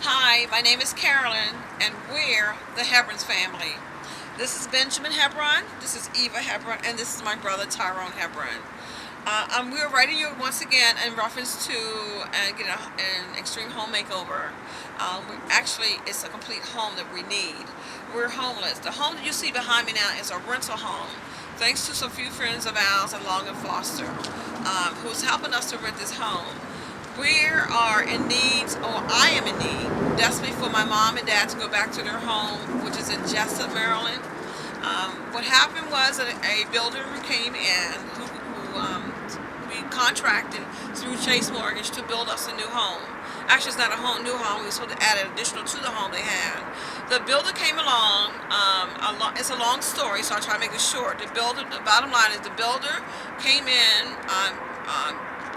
Hi, my name is Carolyn, and we're the Hebrons family. This is Benjamin Hebron, this is Eva Hebron, and this is my brother Tyrone Hebron. We're writing you once again in reference to getting an extreme home makeover. Actually, it's a complete home that we need. We're homeless. The home that you see behind me now is a rental home, thanks to some few friends of ours along in Foster, who's helping us to rent this home. We are in need, or I am in need, desperately for my mom and dad to go back to their home, which is in Jessup, Maryland. What happened was that a builder came in we contracted through Chase Mortgage to build us a new home. Actually, it's not a new home. We were supposed to add an additional to the home they had. The builder came along. It's a long story, so I'll try to make it short. The bottom line is the builder came in,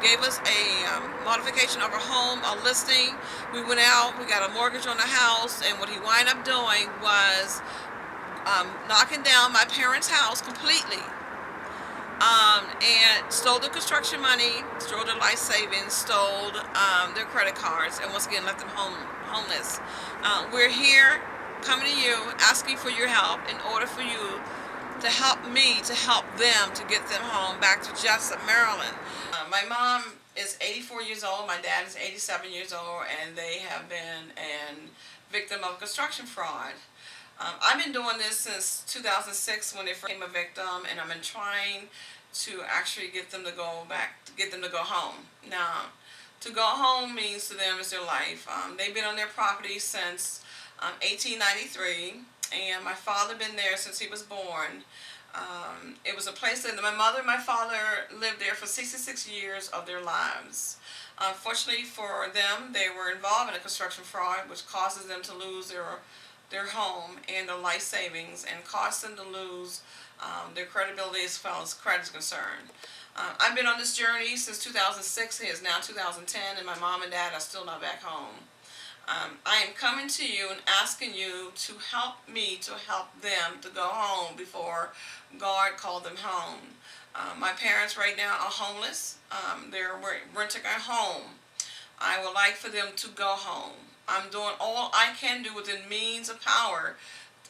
gave us a modification of our home, a listing. We went out, we got a mortgage on the house, and what he wound up doing was knocking down my parents' house completely, and stole the construction money, stole their life savings, stole their credit cards, and once again left them homeless. We're here coming to you, asking for your help in order for you to help me to help them to get them home back to Jessup, Maryland. My mom is 84 years old, my dad is 87 years old, and they have been a victim of construction fraud. I've been doing this since 2006 when they first became a victim, and I've been trying to actually get them to go back, to get them to go home. Now, to go home means to them is their life. They've been on their property since 1893, and my father been there since he was born. It was a place that my mother and my father lived there for 66 years of their lives. Unfortunately for them, they were involved in a construction fraud, which causes them to lose their home and their life savings, and caused them to lose their credibility as far as credit is concerned. I've been on this journey since 2006. It is now 2010, and my mom and dad are still not back home. I am coming to you and asking you to help me to help them to go home before God called them home. My parents right now are homeless. They're renting a home. I would like for them to go home. I'm doing all I can do within means of power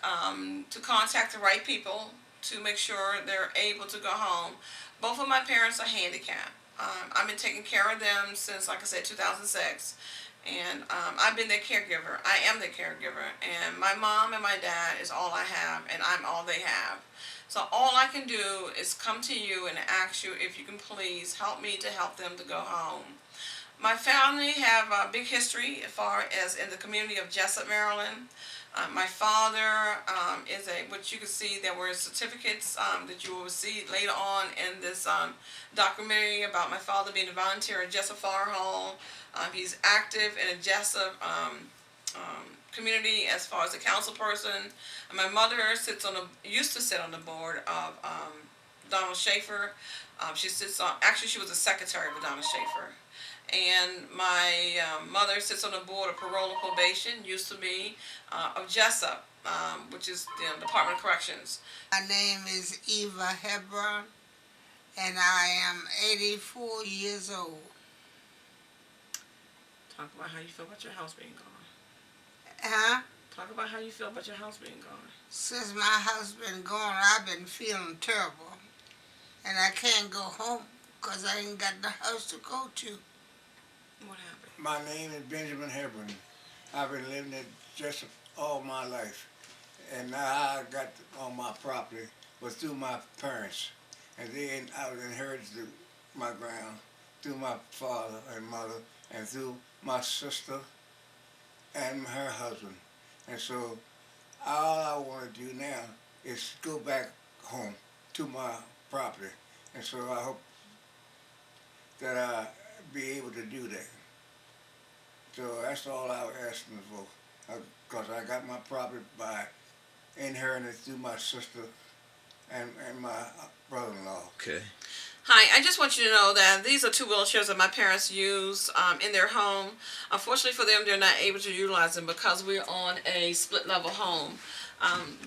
to contact the right people to make sure they're able to go home. Both of my parents are handicapped. I've been taking care of them since, like I said, 2006. And I've been their caregiver. I am their caregiver. And my mom and my dad is all I have, and I'm all they have. So all I can do is come to you and ask you if you can please help me to help them to go home. My family have a big history as far as in the community of Jessup, Maryland. My father is which you can see there were certificates that you will see later on in this documentary about my father being a volunteer at Jessup Fire Hall. He's active in a Jessup community as far as a council person. And my mother used to sit on the board of Donald Schaefer. She was a secretary of Donald Schaefer. And my mother sits on the board of parole and probation, used to be of Jessup, which is the Department of Corrections. My name is Eva Hebron, and I am 84 years old. Talk about how you feel about your house being gone. Huh? Talk about how you feel about your house being gone. Since my house been gone, I've been feeling terrible. And I can't go home because I ain't got the house to go to. What happened? My name is Benjamin Hebron. I've been living in Jessup all my life. And now I got on my property was through my parents. And then I was inherited my ground through my father and mother and through my sister and her husband. And so all I want to do now is go back home to my property. And so I hope that I'll be able to do that. So that's all I was asking for, because I got my property by inheritance through my sister and my brother-in-law. Okay. Hi, I just want you to know that these are two wheelchairs that my parents use in their home. Unfortunately for them, they're not able to utilize them because we're on a split-level home.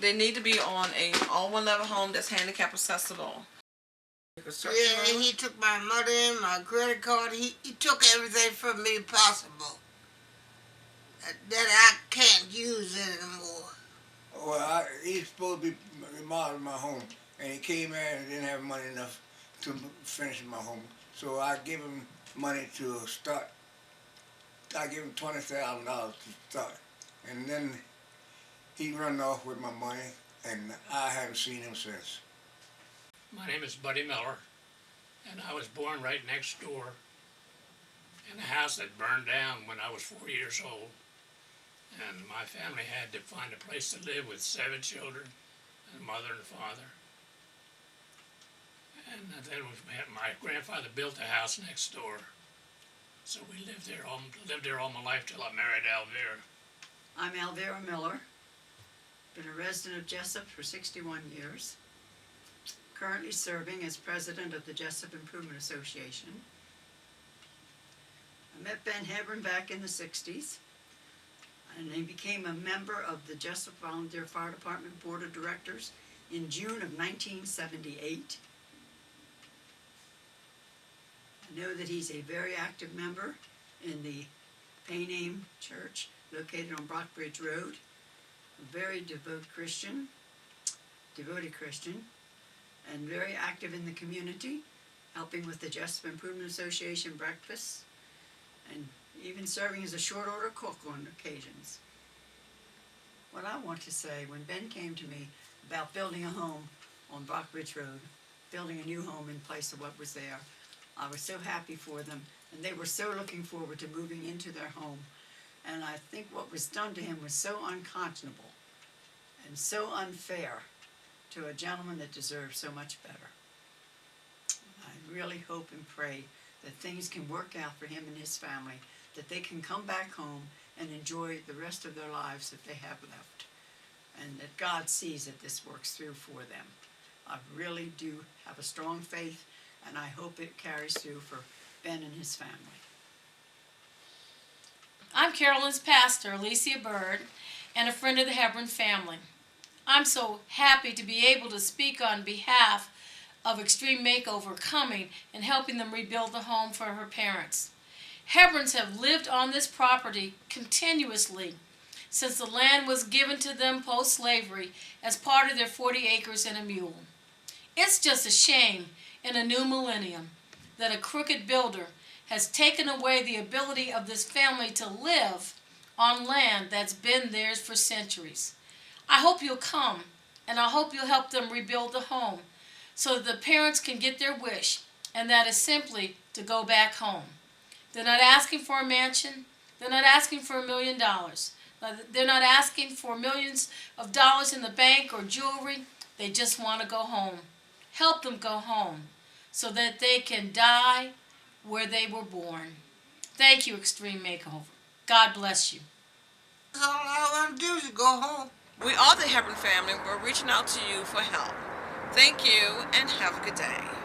They need to be on a all-one-level home that's handicap accessible. Yeah, and he took my money, my credit card. He took everything from me possible. that I can't use anymore. Well, he's supposed to be remodeling my home, and he came in and didn't have money enough to finish my home. So I gave him money to start. I gave him $20,000 to start, and then he run off with my money, and I haven't seen him since. My name is Buddy Miller, and I was born right next door in a house that burned down when I was 4 years old. And my family had to find a place to live with 7 children, a mother and a father. And then my grandfather built a house next door, so we lived there all my life till I married Thier. I'm Elvira Miller, been a resident of Jessup for 61 years, currently serving as president of the Jessup Improvement Association. I met Ben Hebron back in the 60s, and he became a member of the Jessup Volunteer Fire Department Board of Directors in June of 1978. I know that he's a very active member in the Payname Church located on Brockbridge Road, a very devoted Christian, and very active in the community, helping with the Jessup Improvement Association breakfasts, and even serving as a short order cook on occasions. What I want to say, when Ben came to me about building a home on Brockbridge Road, building a new home in place of what was there, I was so happy for them, and they were so looking forward to moving into their home. And I think what was done to him was so unconscionable and so unfair to a gentleman that deserves so much better. I really hope and pray that things can work out for him and his family, that they can come back home and enjoy the rest of their lives that they have left, and that God sees that this works through for them. I really do have a strong faith, and I hope it carries through for Ben and his family. I'm Carolyn's pastor, Alicia Bird, and a friend of the Hebron family. I'm so happy to be able to speak on behalf of Extreme Makeover coming and helping them rebuild the home for her parents. Hebrons have lived on this property continuously since the land was given to them post-slavery as part of their 40 acres and a mule. It's just a shame in a new millennium that a crooked builder has taken away the ability of this family to live on land that's been theirs for centuries. I hope you'll come, and I hope you'll help them rebuild the home so that the parents can get their wish, and that is simply to go back home. They're not asking for a mansion. They're not asking for $1 million. They're not asking for millions of dollars in the bank or jewelry. They just want to go home. Help them go home so that they can die where they were born. Thank you, Extreme Makeover. God bless you. All I want to do is go home. We are the Hebron family. We're reaching out to you for help. Thank you and have a good day.